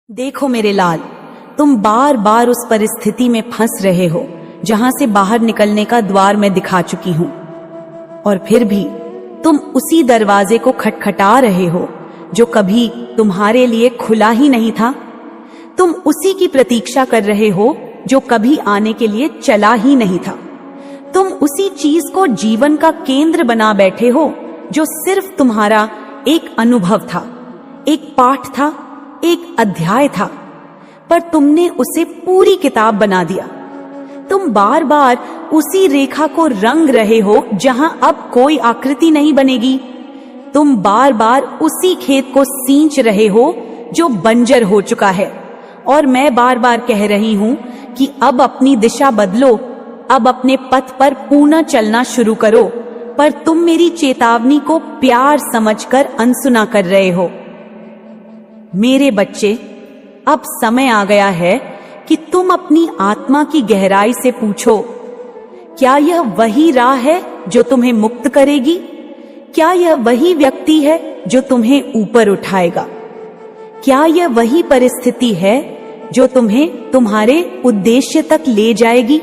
देखो मेरे लाल, तुम बार बार उस परिस्थिति में फंस रहे हो जहां से बाहर निकलने का द्वार मैं दिखा चुकी हूं, और फिर भी तुम उसी दरवाजे को खटखटा रहे हो जो कभी तुम्हारे लिए खुला ही नहीं था। तुम उसी की प्रतीक्षा कर रहे हो जो कभी आने के लिए चला ही नहीं था। तुम उसी चीज को जीवन का केंद्र बना बैठे हो जो सिर्फ तुम्हारा एक अनुभव था, एक पाठ था, एक अध्याय था, पर तुमने उसे पूरी किताब बना दिया। तुम बार बार उसी रेखा को रंग रहे हो जहां अब कोई आकृति नहीं बनेगी। तुम बार बार उसी खेत को सींच रहे हो जो बंजर हो चुका है, और मैं बार बार कह रही हूं कि अब अपनी दिशा बदलो, अब अपने पथ पर पुनः चलना शुरू करो, पर तुम मेरी चेतावनी को प्यार समझकर अनसुना कर रहे हो। मेरे बच्चे, अब समय आ गया है कि तुम अपनी आत्मा की गहराई से पूछो, क्या यह वही राह है जो तुम्हें मुक्त करेगी? क्या यह वही व्यक्ति है जो तुम्हें ऊपर उठाएगा? क्या यह वही परिस्थिति है जो तुम्हें तुम्हारे उद्देश्य तक ले जाएगी?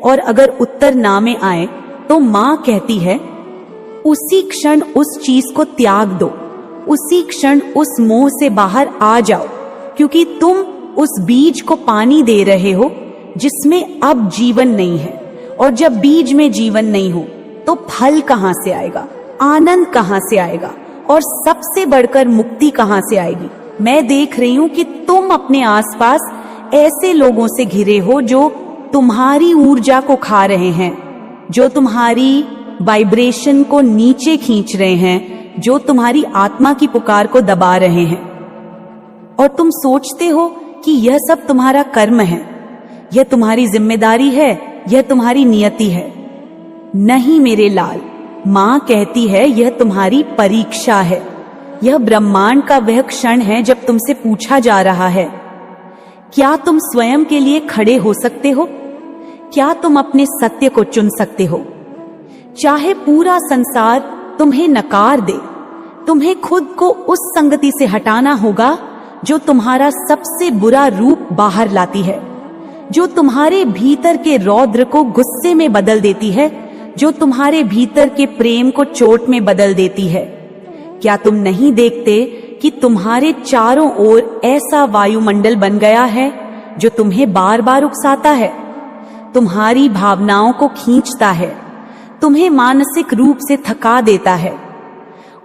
और अगर उत्तर ना में आए तो मां कहती है, उसी क्षण उस चीज को त्याग दो, उसी क्षण उस मोह से बाहर आ जाओ, क्योंकि तुम उस बीज को पानी दे रहे हो जिसमें अब जीवन नहीं है। और जब बीज में जीवन नहीं हो तो फल कहां से आएगा, आनंद कहां से आएगा, और सबसे बढ़कर मुक्ति कहां से आएगी? मैं देख रही हूं कि तुम अपने आसपास ऐसे लोगों से घिरे हो जो तुम्हारी ऊर्जा को खा रहे हैं, जो तुम्हारी वाइब्रेशन को नीचे खींच रहे हैं, जो तुम्हारी आत्मा की पुकार को दबा रहे हैं। और तुम सोचते हो कि यह सब तुम्हारा कर्म है, यह तुम्हारी जिम्मेदारी है, यह तुम्हारी नियति है। नहीं मेरे लाल, मां कहती है यह तुम्हारी परीक्षा है। यह ब्रह्मांड का वह क्षण है जब तुमसे पूछा जा रहा है, क्या तुम स्वयं के लिए खड़े हो सकते हो? क्या तुम अपने सत्य को चुन सकते हो? चाहे पूरा संसार तुम्हें नकार दे, तुम्हें खुद को उस संगति से हटाना होगा जो तुम्हारा सबसे बुरा रूप बाहर लाती है, जो तुम्हारे भीतर के रौद्र को गुस्से में बदल देती है, जो तुम्हारे भीतर के प्रेम को चोट में बदल देती है। क्या तुम नहीं देखते कि तुम्हारे चारों ओर ऐसा वायुमंडल बन गया है जो तुम्हें बार बार उकसाता है, तुम्हारी भावनाओं को खींचता है, तुम्हें मानसिक रूप से थका देता है?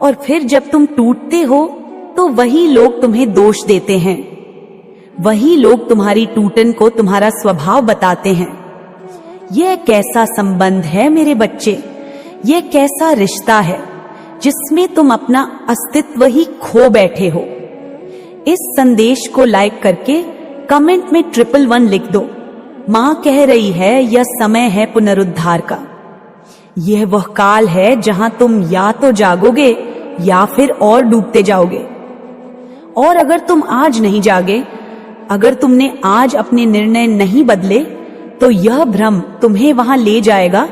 और फिर जब तुम टूटते हो तो वही लोग तुम्हें दोष देते हैं, वही लोग तुम्हारी टूटन को तुम्हारा स्वभाव बताते हैं। यह कैसा संबंध है मेरे बच्चे? यह कैसा रिश्ता है जिसमें तुम अपना अस्तित्व ही खो बैठे हो? इस संदेश को लाइक करके कमेंट में 111 लिख दो। मां कह रही है यह समय है पुनरुद्धार का। यह वह काल है जहां तुम या तो जागोगे या फिर और डूबते जाओगे। और अगर तुम आज नहीं जागे, अगर तुमने आज अपने निर्णय नहीं बदले, तो यह भ्रम तुम्हें वहां ले जाएगा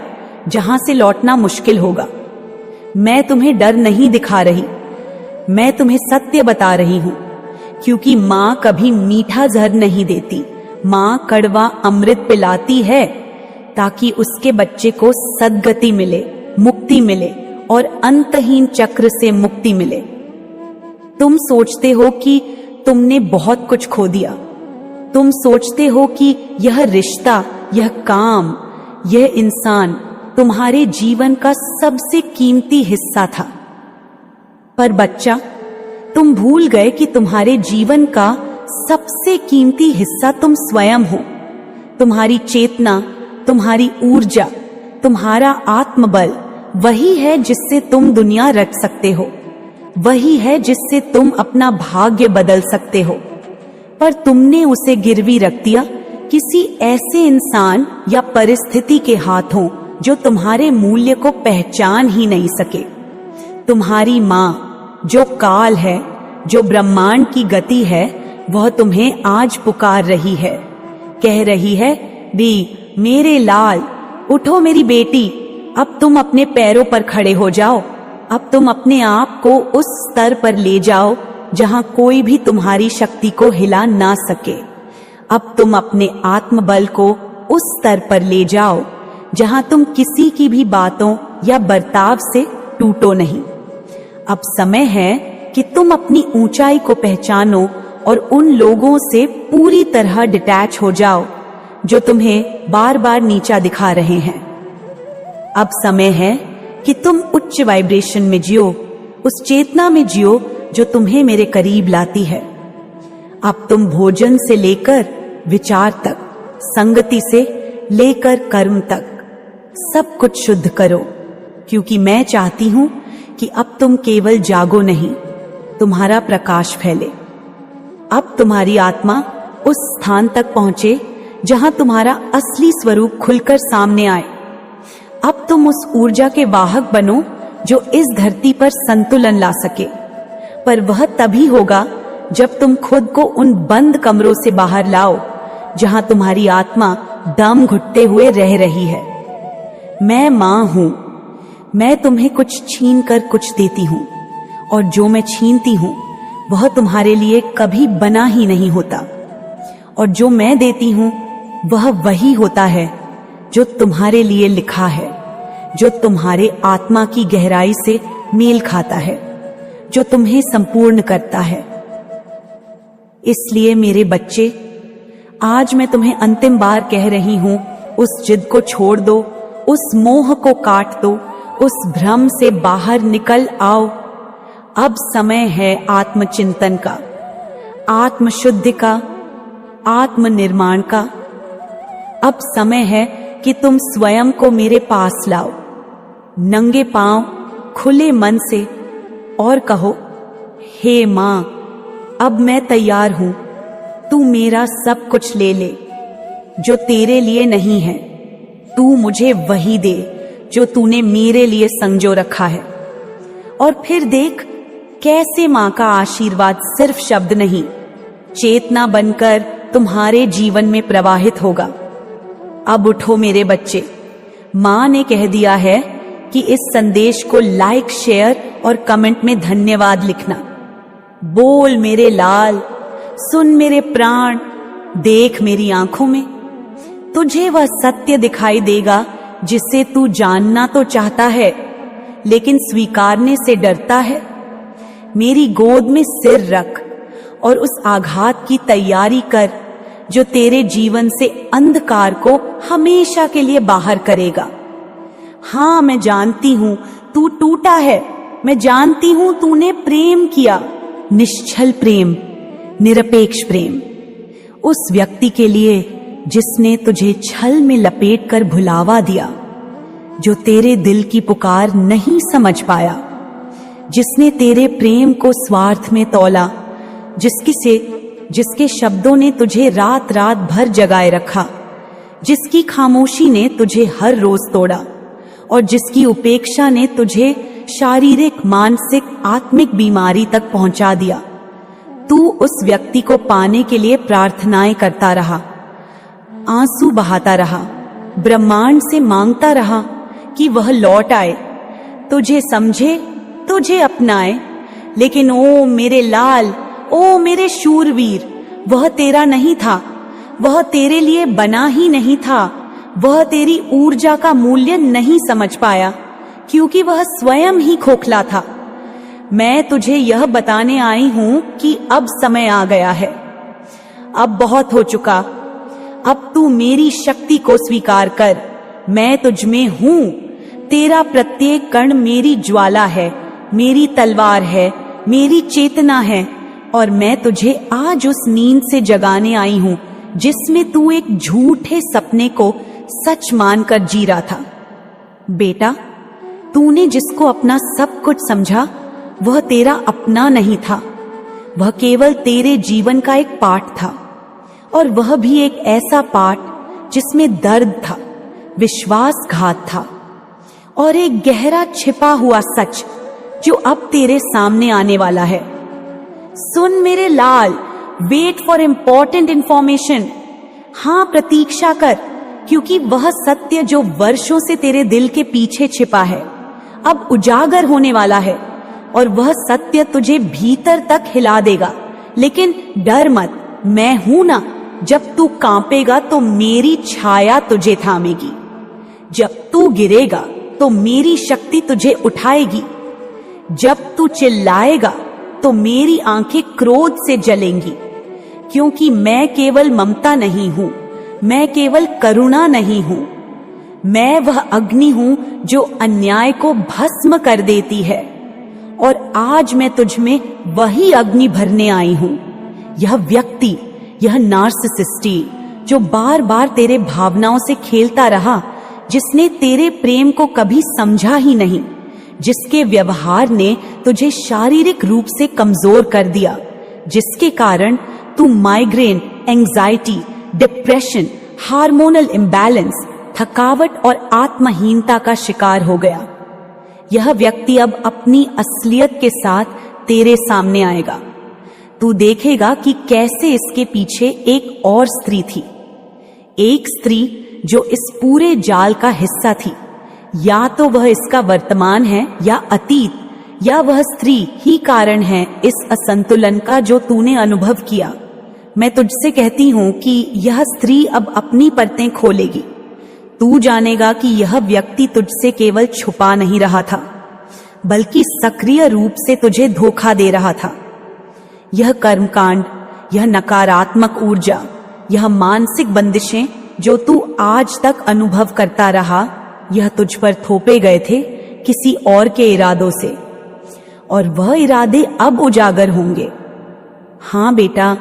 जहां से लौटना मुश्किल होगा। मैं तुम्हें डर नहीं दिखा रही, मैं तुम्हें सत्य बता रही हूं, क्योंकि मां कभी मीठा जहर नहीं देती, मां कड़वा अमृत पिलाती है ताकि उसके बच्चे को सद्गति मिले, मुक्ति मिले और अंतहीन चक्र से मुक्ति मिले। तुम सोचते हो कि तुमने बहुत कुछ खो दिया, तुम सोचते हो कि यह रिश्ता, यह काम, यह इंसान तुम्हारे जीवन का सबसे कीमती हिस्सा था। पर बच्चा, तुम भूल गए कि तुम्हारे जीवन का सबसे कीमती हिस्सा तुम स्वयं हो। तुम्हारी चेतना, तुम्हारी ऊर्जा, तुम्हारा आत्मबल वही है जिससे तुम दुनिया रच सकते हो, वही है जिससे तुम अपना भाग्य बदल सकते हो। पर तुमने उसे गिरवी रख दिया किसी ऐसे इंसान या परिस्थिति के हाथों जो तुम्हारे मूल्य को पहचान ही नहीं सके। तुम्हारी मां, जो काल है, जो ब्रह्मांड की गति है, वह तुम्हें आज पुकार रही है, कह रही है, भी मेरे लाल, उठो मेरी बेटी, अब तुम अपने पैरों पर खड़े हो जाओ, अब तुम अपने आप को उस स्तर पर ले जाओ जहां कोई भी तुम्हारी शक्ति को हिला ना सके। अब तुम अपने आत्मबल को उस स्तर पर ले जाओ जहां तुम किसी की भी बातों या बर्ताव से टूटो नहीं। अब समय है कि तुम अपनी ऊंचाई को पहचानो और उन लोगों से पूरी तरह डिटैच हो जाओ जो तुम्हें बार बार नीचा दिखा रहे हैं। अब समय है कि तुम उच्च वाइब्रेशन में जियो, उस चेतना में जियो जो तुम्हें मेरे करीब लाती है। अब तुम भोजन से लेकर विचार तक, संगति से लेकर कर्म तक सब कुछ शुद्ध करो, क्योंकि मैं चाहती हूं कि अब तुम केवल जागो नहीं, तुम्हारा प्रकाश फैले। अब तुम्हारी आत्मा उस स्थान तक पहुंचे जहां तुम्हारा असली स्वरूप खुलकर सामने आए। अब तुम उस ऊर्जा के वाहक बनो जो इस धरती पर संतुलन ला सके, पर वह तभी होगा जब तुम खुद को उन बंद कमरों से बाहर लाओ जहां तुम्हारी आत्मा दम घुटते हुए रह रही है। मैं मां हूं, मैं तुम्हें कुछ छीन कर कुछ देती हूं, और जो मैं छीनती हूं वह तुम्हारे लिए कभी बना ही नहीं होता, और जो मैं देती हूं वह वही होता है जो तुम्हारे लिए लिखा है, जो तुम्हारे आत्मा की गहराई से मेल खाता है, जो तुम्हें संपूर्ण करता है। इसलिए मेरे बच्चे, आज मैं तुम्हें अंतिम बार कह रही हूं, उस जिद को छोड़ दो, उस मोह को काट दो, उस भ्रम से बाहर निकल आओ। अब समय है आत्मचिंतन का, आत्मशुद्धि का, आत्मनिर्माण का। अब समय है कि तुम स्वयं को मेरे पास लाओ, नंगे पांव, खुले मन से, और कहो, हे मां, अब मैं तैयार हूं, तू मेरा सब कुछ ले ले जो तेरे लिए नहीं है, तू मुझे वही दे जो तूने मेरे लिए संजो रखा है। और फिर देख कैसे मां का आशीर्वाद सिर्फ शब्द नहीं, चेतना बनकर तुम्हारे जीवन में प्रवाहित होगा। अब उठो मेरे बच्चे, मां ने कह दिया है कि इस संदेश को लाइक, शेयर और कमेंट में धन्यवाद लिखना। बोल मेरे लाल, सुन मेरे प्राण, देख मेरी आंखों में, तुझे वह सत्य दिखाई देगा जिसे तू जानना तो चाहता है लेकिन स्वीकारने से डरता है। मेरी गोद में सिर रख और उस आघात की तैयारी कर जो तेरे जीवन से अंधकार को हमेशा के लिए बाहर करेगा। हाँ, मैं जानती हूं तू टूटा है, मैं जानती हूं तूने प्रेम किया, निश्चल प्रेम, निरपेक्ष प्रेम, उस व्यक्ति के लिए जिसने तुझे छल में लपेटकर भुलावा दिया, जो तेरे दिल की पुकार नहीं समझ पाया, जिसने तेरे प्रेम को स्वार्थ में तौला, जिसके शब्दों ने तुझे रात रात भर जगाए रखा, जिसकी खामोशी ने तुझे हर रोज तोड़ा, और जिसकी उपेक्षा ने तुझे शारीरिक, मानसिक, आत्मिक बीमारी तक पहुंचा दिया। तू उस व्यक्ति को पाने के लिए प्रार्थनाएं करता रहा, आंसू बहाता रहा, ब्रह्मांड से मांगता रहा कि वह लौट आए, तुझे समझे, तुझे अपनाए। लेकिन ओ मेरे लाल, ओ मेरे शूरवीर, वह तेरा नहीं था, वह तेरे लिए बना ही नहीं था, वह तेरी ऊर्जा का मूल्य नहीं समझ पाया क्योंकि वह स्वयं ही खोखला था। मैं तुझे यह बताने आई हूं कि अब समय आ गया है, अब बहुत हो चुका। अब तू मेरी शक्ति को स्वीकार कर, मैं तुझ में हूं, तेरा प्रत्येक कण मेरी ज्वाला है, मेरी तलवार है, मेरी चेतना है, और मैं तुझे आज उस नींद से जगाने आई हूं जिसमें तू एक झूठे सपने को सच मानकर जी रहा था। बेटा, तूने जिसको अपना सब कुछ समझा वह तेरा अपना नहीं था, वह केवल तेरे जीवन का एक पार्ट था, और वह भी एक ऐसा पार्ट जिसमें दर्द था, विश्वासघात था, और एक गहरा छिपा हुआ सच जो अब तेरे सामने आने वाला है। सुन मेरे लाल, वेट फॉर इंपॉर्टेंट इंफॉर्मेशन। हाँ, प्रतीक्षा कर, क्योंकि वह सत्य जो वर्षों से तेरे दिल के पीछे छिपा है अब उजागर होने वाला है, और वह सत्य तुझे भीतर तक हिला देगा। लेकिन डर मत, मैं हूं ना। जब तू कांपेगा तो मेरी छाया तुझे थामेगी। जब तू गिरेगा तो मेरी शक्ति तुझे उठाएगी। जब तू चिल्लाएगा तो मेरी आंखें क्रोध से जलेंगी। क्योंकि मैं केवल ममता नहीं हूं, मैं केवल करुणा नहीं हूं, मैं वह अग्नि हूं जो अन्याय को भस्म कर देती है। और आज मैं तुझ में वही अग्नि भरने आई हूं। यह व्यक्ति, यह नार्सिसिस्टी जो बार बार तेरे भावनाओं से खेलता रहा, जिसने तेरे प्रेम को कभी समझा ही नहीं, जिसके व्यवहार ने तुझे शारीरिक रूप से कमजोर कर दिया, जिसके कारण तू migraine, anxiety, depression, hormonal imbalance, थकावट और आत्महीनता का शिकार हो गया। यह व्यक्ति अब अपनी असलियत के साथ तेरे सामने आएगा। तू देखेगा कि कैसे इसके पीछे एक और स्त्री थी, एक स्त्री जो इस पूरे जाल का हिस्सा थी। या तो वह इसका वर्तमान है या अतीत, या वह स्त्री ही कारण है इस असंतुलन का जो तूने अनुभव किया। मैं तुझसे कहती हूं कि यह स्त्री अब अपनी परतें खोलेगी। तू जानेगा कि यह व्यक्ति तुझसे केवल छुपा नहीं रहा था, बल्कि सक्रिय रूप से तुझे धोखा दे रहा था। यह कर्मकांड, यह नकारात्मक ऊर्जा, यह मानसिक बंदिशें जो तू आज तक अनुभव करता रहा, यह तुझ पर थोपे गए थे किसी और के इरादों से, और वह इरादे अब उजागर होंगे। हाँ बेटा,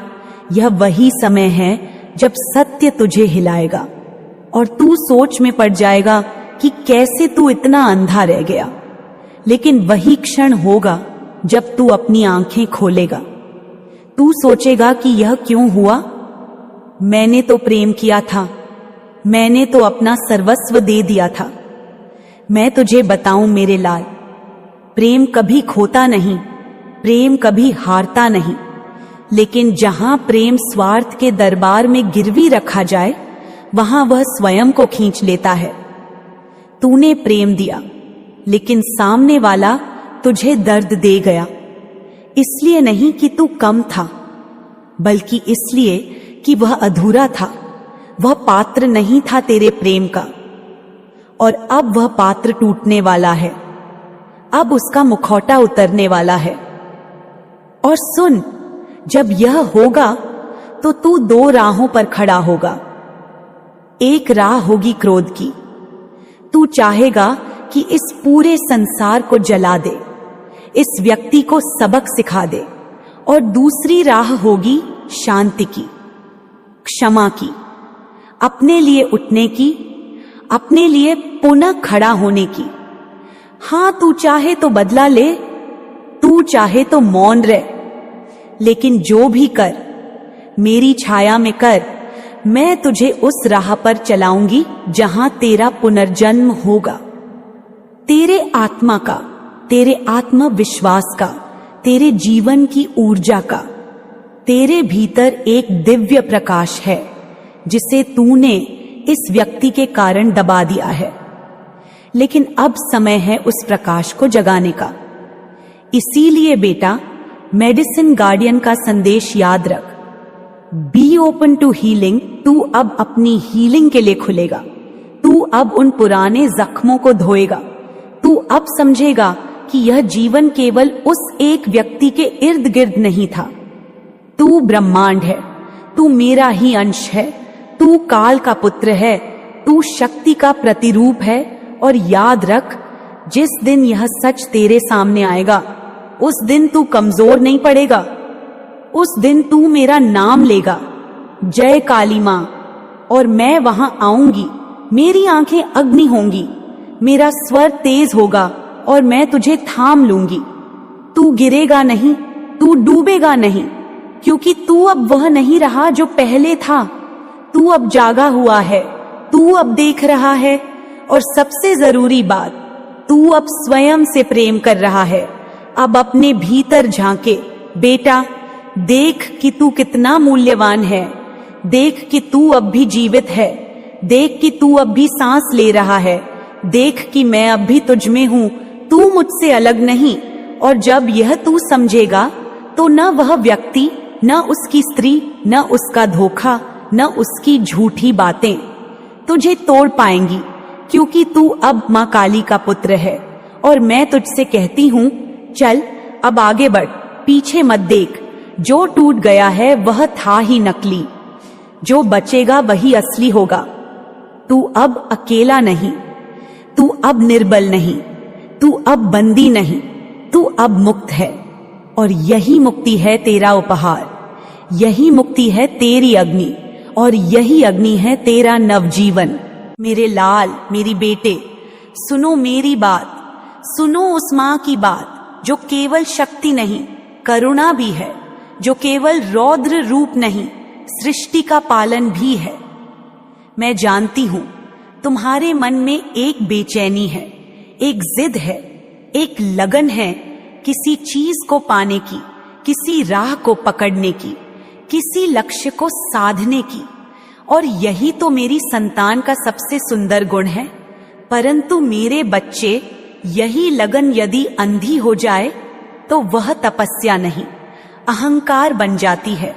यह वही समय है जब सत्य तुझे हिलाएगा और तू सोच में पड़ जाएगा कि कैसे तू इतना अंधा रह गया। लेकिन वही क्षण होगा जब तू अपनी आंखें खोलेगा। तू सोचेगा कि यह क्यों हुआ? मैंने तो प्रेम किया था, मैंने तो अपना सर्वस्व दे दिया था। मैं तुझे बताऊं मेरे लाल, प्रेम कभी खोता नहीं, प्रेम कभी हारता नहीं। लेकिन जहां प्रेम स्वार्थ के दरबार में गिरवी रखा जाए, वहां वह स्वयं को खींच लेता है। तूने प्रेम दिया, लेकिन सामने वाला तुझे दर्द दे गया। इसलिए नहीं कि तू कम था, बल्कि इसलिए कि वह अधूरा था। वह पात्र नहीं था तेरे प्रेम का, और अब वह पात्र टूटने वाला है। अब उसका मुखौटा उतरने वाला है। और सुन, जब यह होगा तो तू दो राहों पर खड़ा होगा। एक राह होगी क्रोध की, तू चाहेगा कि इस पूरे संसार को जला दे, इस व्यक्ति को सबक सिखा दे। और दूसरी राह होगी शांति की, क्षमा की, अपने लिए उठने की, अपने लिए पुनः खड़ा होने की। हां, तू चाहे तो बदला ले, तू चाहे तो मौन रह, लेकिन जो भी कर, मेरी छाया में कर। मैं तुझे उस राह पर चलाऊंगी जहां तेरा पुनर्जन्म होगा। तेरे आत्मा का, तेरे आत्मविश्वास का, तेरे जीवन की ऊर्जा का। तेरे भीतर एक दिव्य प्रकाश है जिसे तूने इस व्यक्ति के कारण दबा दिया है। लेकिन अब समय है उस प्रकाश को जगाने का। इसीलिए बेटा, मेडिसिन गार्डियन का संदेश याद रख, बी ओपन टू हीलिंग। तू अब अपनी हीलिंग के लिए खुलेगा। तू अब उन पुराने जख्मों को धोएगा। तू अब समझेगा कि यह जीवन केवल उस एक व्यक्ति के इर्द गिर्द नहीं था। तू ब्रह्मांड है, तू मेरा ही अंश है, तू काल का पुत्र है, तू शक्ति का प्रतिरूप है। और याद रख, जिस दिन यह सच तेरे सामने आएगा, उस दिन तू कमजोर नहीं पड़ेगा। उस दिन तू मेरा नाम लेगा, जय काली मां, और मैं वहां आऊंगी। मेरी आंखें अग्नि होंगी, मेरा स्वर तेज होगा और मैं तुझे थाम लूंगी। तू गिरेगा नहीं, तू डूबेगा नहीं, क्योंकि तू अब वह नहीं रहा जो पहले था। तू अब जागा हुआ है, तू अब देख रहा है, और सबसे जरूरी बात, तू अब स्वयं से प्रेम कर रहा है। अब अपने भीतर झांके बेटा, देख कि तू कितना मूल्यवान है, देख कि तू अब भी जीवित है, देख कि तू अब भी सांस ले रहा है, देख कि मैं अब भी तुझ में हूं, तू मुझसे अलग नहीं, और जब यह तू समझेगा तो न वह व्यक्ति, न उसकी स्त्री, न उसका धोखा, न उसकी झूठी बातें तुझे तोड़ पाएंगी, क्योंकि तू अब माँ काली का पुत्र है। और मैं तुझसे कहती हूँ, चल अब आगे बढ़, पीछे मत देख। जो टूट गया है वह था ही नकली, जो बचेगा वही असली होगा। तू अब अकेला नहीं, तू अब निर्बल नहीं, तू अब बंदी नहीं, तू अब मुक्त है। और यही मुक्ति है तेरा उपहार, यही मुक्ति है तेरी अग्नि, और यही अग्नि है तेरा नवजीवन। मेरे लाल, मेरी बेटे, सुनो मेरी बात, सुनो उस माँ की बात जो केवल शक्ति नहीं, करुणा भी है, जो केवल रौद्र रूप नहीं, सृष्टि का पालन भी है। मैं जानती हूं तुम्हारे मन में एक बेचैनी है, एक जिद है, एक लगन है किसी चीज को पाने की, किसी राह को पकड़ने की, किसी लक्ष्य को साधने की। और यही तो मेरी संतान का सबसे सुंदर गुण है। परंतु मेरे बच्चे, यही लगन यदि अंधी हो जाए तो वह तपस्या नहीं, अहंकार बन जाती है।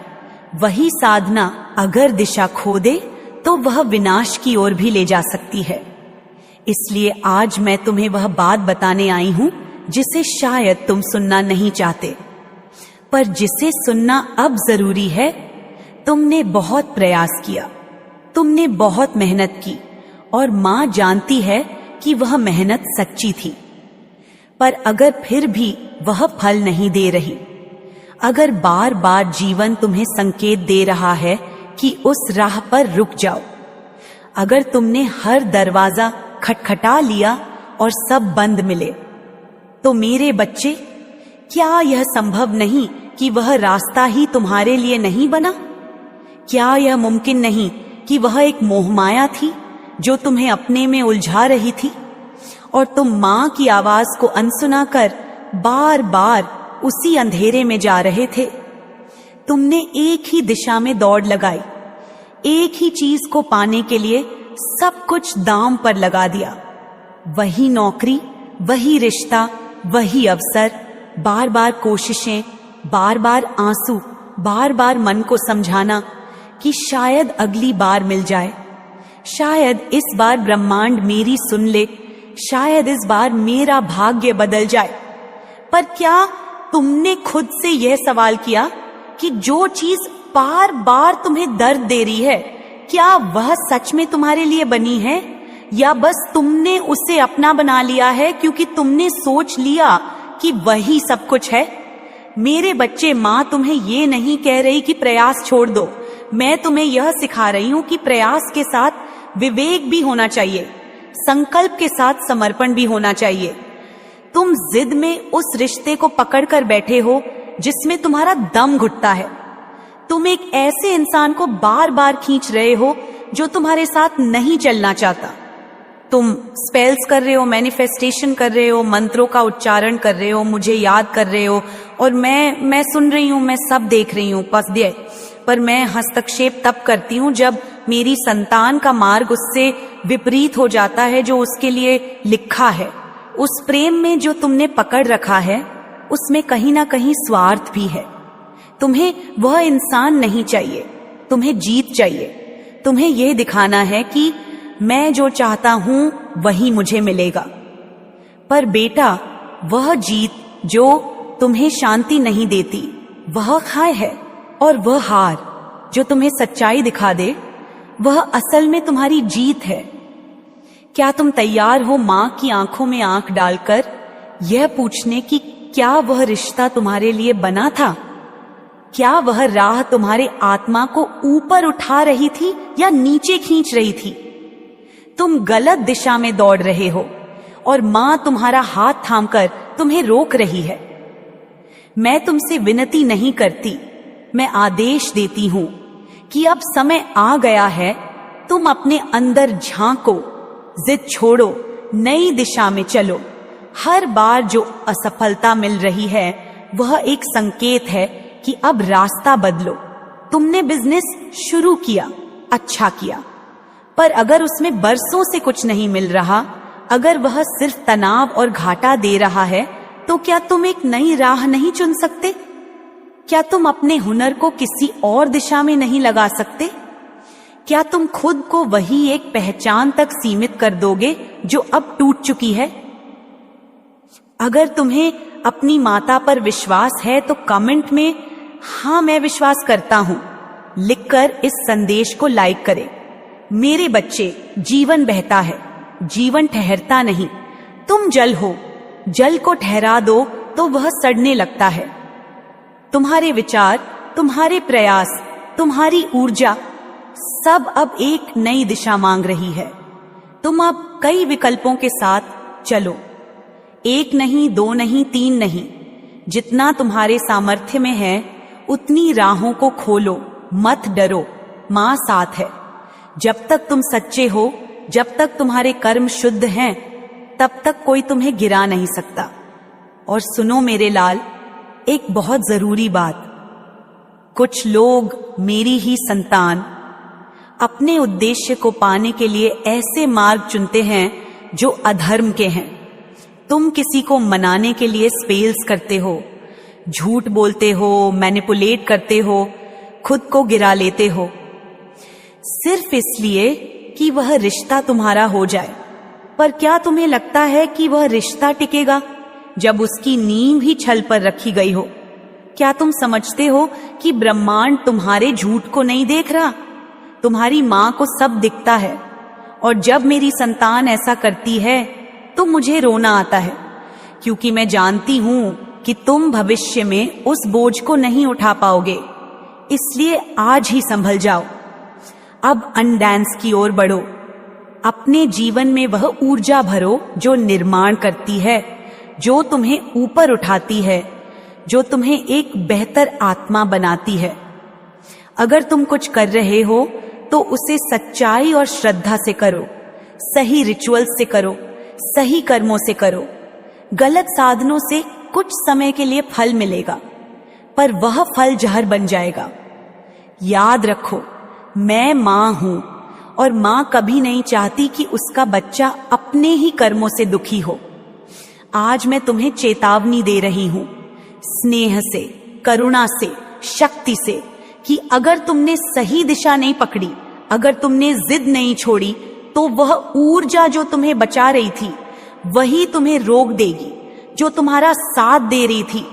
वही साधना अगर दिशा खो दे तो वह विनाश की ओर भी ले जा सकती है। इसलिए आज मैं तुम्हें वह बात बताने आई हूं जिसे शायद तुम सुनना नहीं चाहते, पर जिसे सुनना अब जरूरी है। तुमने बहुत प्रयास किया, तुमने बहुत मेहनत की, और मां जानती है कि वह मेहनत सच्ची थी। पर अगर फिर भी वह फल नहीं दे रही, अगर बार बार जीवन तुम्हें संकेत दे रहा है कि उस राह पर रुक जाओ, अगर तुमने हर दरवाजा खटखटा लिया और सब बंद मिले, तो मेरे बच्चे, क्या यह संभव नहीं कि वह रास्ता ही तुम्हारे लिए नहीं बना? क्या यह मुमकिन नहीं कि वह एक मोहमाया थी जो तुम्हें अपने में उलझा रही थी, और तुम मां की आवाज को अनसुना कर बार बार उसी अंधेरे में जा रहे थे? तुमने एक ही दिशा में दौड़ लगाई, एक ही चीज को पाने के लिए सब कुछ दांव पर लगा दिया। वही नौकरी, वही रिश्ता, वही अवसर, बार बार कोशिशें, बार बार आंसू, बार बार मन को समझाना कि शायद अगली बार मिल जाए, शायद इस बार ब्रह्मांड मेरी सुन ले, शायद इस बार मेरा भाग्य बदल जाए। पर क्या तुमने खुद से यह सवाल किया कि जो चीज बार बार तुम्हें दर्द दे रही है, क्या वह सच में तुम्हारे लिए बनी है, या बस तुमने उसे अपना बना लिया है क्योंकि तुमने सोच लिया कि वही सब कुछ है? मेरे बच्चे, मां तुम्हें ये नहीं कह रही कि प्रयास छोड़ दो। मैं तुम्हें यह सिखा रही हूं कि प्रयास के साथ विवेक भी होना चाहिए, संकल्प के साथ समर्पण भी होना चाहिए। तुम जिद में उस रिश्ते को पकड़कर बैठे हो जिसमें तुम्हारा दम घुटता है। तुम एक ऐसे इंसान को बार बार खींच रहे हो जो तुम्हारे साथ नहीं चलना चाहता। तुम स्पेल्स कर रहे हो, मैनिफेस्टेशन कर रहे हो, मंत्रों का उच्चारण कर रहे हो, मुझे याद कर रहे हो, और मैं सुन रही हूं, मैं सब देख रही हूं, पसदिए। पर मैं हस्तक्षेप तब करती हूं जब मेरी संतान का मार्ग उससे विपरीत हो जाता है जो उसके लिए लिखा है। उस प्रेम में जो तुमने पकड़ रखा है, उसमें कहीं ना कहीं स्वार्थ भी है। तुम्हें वह इंसान नहीं चाहिए, तुम्हें जीत चाहिए। तुम्हें यह दिखाना है कि मैं जो चाहता हूं वही मुझे मिलेगा। पर बेटा, वह जीत जो तुम्हें शांति नहीं देती, वह खाए है, और वह हार जो तुम्हें सच्चाई दिखा दे, वह असल में तुम्हारी जीत है। क्या तुम तैयार हो मां की आंखों में आंख डालकर यह पूछने की क्या वह रिश्ता तुम्हारे लिए बना था? क्या वह राह तुम्हारे आत्मा को ऊपर उठा रही थी या नीचे खींच रही थी? तुम गलत दिशा में दौड़ रहे हो और मां तुम्हारा हाथ थामकर तुम्हें रोक रही है। मैं तुमसे विनती नहीं करती, मैं आदेश देती हूं कि अब समय आ गया है, तुम अपने अंदर झांको, जिद छोड़ो, नई दिशा में चलो। हर बार जो असफलता मिल रही है वह एक संकेत है कि अब रास्ता बदलो। तुमने बिजनेस शुरू किया, अच्छा किया, पर अगर उसमें बरसों से कुछ नहीं मिल रहा, अगर वह सिर्फ तनाव और घाटा दे रहा है, तो क्या तुम एक नई राह नहीं चुन सकते? क्या तुम अपने हुनर को किसी और दिशा में नहीं लगा सकते? क्या तुम खुद को वही एक पहचान तक सीमित कर दोगे जो अब टूट चुकी है? अगर तुम्हें अपनी माता पर विश्वास है तो कमेंट में हाँ मैं विश्वास करता हूं लिखकर इस संदेश को लाइक करें। मेरे बच्चे, जीवन बहता है, जीवन ठहरता नहीं। तुम जल हो, जल को ठहरा दो तो वह सड़ने लगता है। तुम्हारे विचार, तुम्हारे प्रयास, तुम्हारी ऊर्जा सब अब एक नई दिशा मांग रही है। तुम अब कई विकल्पों के साथ चलो, एक नहीं, दो नहीं, तीन नहीं, जितना तुम्हारे सामर्थ्य में है उतनी राहों को खोलो। मत डरो, मां साथ है। जब तक तुम सच्चे हो, जब तक तुम्हारे कर्म शुद्ध हैं, तब तक कोई तुम्हें गिरा नहीं सकता। और सुनो मेरे लाल, एक बहुत जरूरी बात, कुछ लोग, मेरी ही संतान, अपने उद्देश्य को पाने के लिए ऐसे मार्ग चुनते हैं जो अधर्म के हैं। तुम किसी को मनाने के लिए स्पेल्स करते हो, झूठ बोलते हो, मैनिपुलेट करते हो, खुद को गिरा लेते हो, सिर्फ इसलिए कि वह रिश्ता तुम्हारा हो जाए। पर क्या तुम्हें लगता है कि वह रिश्ता टिकेगा जब उसकी नींव ही छल पर रखी गई हो? क्या तुम समझते हो कि ब्रह्मांड तुम्हारे झूठ को नहीं देख रहा? तुम्हारी मां को सब दिखता है। और जब मेरी संतान ऐसा करती है तो मुझे रोना आता है, क्योंकि मैं जानती हूं कि तुम भविष्य में उस बोझ को नहीं उठा पाओगे। इसलिए आज ही संभल जाओ। अब अनडांस की ओर बढ़ो। अपने जीवन में वह ऊर्जा भरो जो निर्माण करती है, जो तुम्हें ऊपर उठाती है, जो तुम्हें एक बेहतर आत्मा बनाती है। अगर तुम कुछ कर रहे हो तो उसे सच्चाई और श्रद्धा से करो, सही रिचुअल्स से करो, सही कर्मों से करो। गलत साधनों से कुछ समय के लिए फल मिलेगा, पर वह फल जहर बन जाएगा। याद रखो, मैं मां हूं और मां कभी नहीं चाहती कि उसका बच्चा अपने ही कर्मों से दुखी हो। आज मैं तुम्हें चेतावनी दे रही हूं, स्नेह से, करुणा से, शक्ति से, कि अगर तुमने सही दिशा नहीं पकड़ी, अगर तुमने जिद नहीं छोड़ी, तो वह ऊर्जा जो तुम्हें बचा रही थी वही तुम्हें रोक देगी। जो तुम्हारा साथ दे रही थी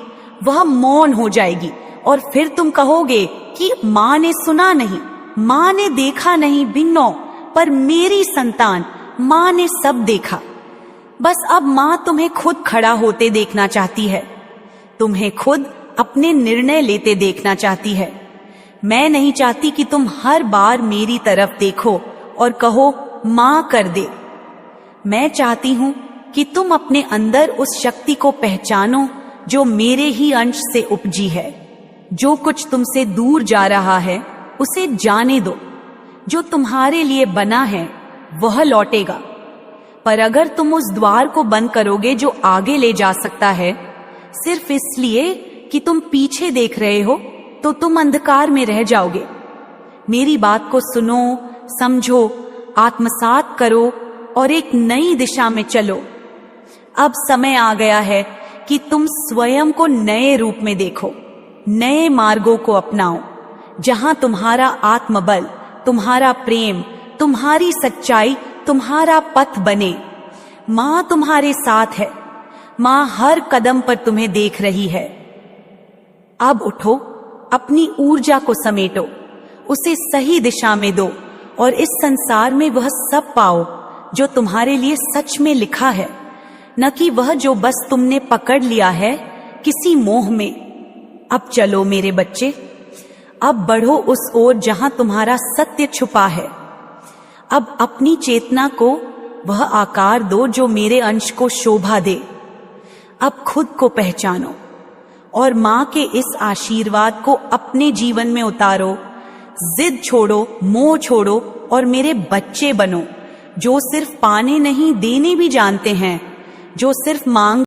वह मौन हो जाएगी और फिर तुम कहोगे कि मां ने सुना नहीं, मां ने देखा नहीं बिन्नो, पर मेरी संतान, मां ने सब देखा। बस अब मां तुम्हें खुद खड़ा होते देखना चाहती है, तुम्हें खुद अपने निर्णय लेते देखना चाहती है। मैं नहीं चाहती कि तुम हर बार मेरी तरफ देखो और कहो मां कर दे। मैं चाहती हूं कि तुम अपने अंदर उस शक्ति को पहचानो जो मेरे ही अंश से उपजी है। जो कुछ तुमसे दूर जा रहा है उसे जाने दो। जो तुम्हारे लिए बना है वह लौटेगा। पर अगर तुम उस द्वार को बंद करोगे जो आगे ले जा सकता है, सिर्फ इसलिए कि तुम पीछे देख रहे हो, तो तुम अंधकार में रह जाओगे। मेरी बात को सुनो, समझो, आत्मसात करो और एक नई दिशा में चलो। अब समय आ गया है कि तुम स्वयं को नए रूप में देखो, नए मार्गों को अपनाओ, जहां तुम्हारा आत्मबल, तुम्हारा प्रेम, तुम्हारी सच्चाई तुम्हारा पथ बने। मां तुम्हारे साथ है, मां हर कदम पर तुम्हें देख रही है। अब उठो, अपनी ऊर्जा को समेटो, उसे सही दिशा में दो और इस संसार में वह सब पाओ जो तुम्हारे लिए सच में लिखा है, न कि वह जो बस तुमने पकड़ लिया है किसी मोह में। अब चलो मेरे बच्चे, अब बढ़ो उस ओर जहां तुम्हारा सत्य छुपा है। अब अपनी चेतना को वह आकार दो जो मेरे अंश को शोभा दे। अब खुद को पहचानो और मां के इस आशीर्वाद को अपने जीवन में उतारो। जिद छोड़ो, मोह छोड़ो और मेरे बच्चे बनो, जो सिर्फ पाने नहीं देने भी जानते हैं, जो सिर्फ मांग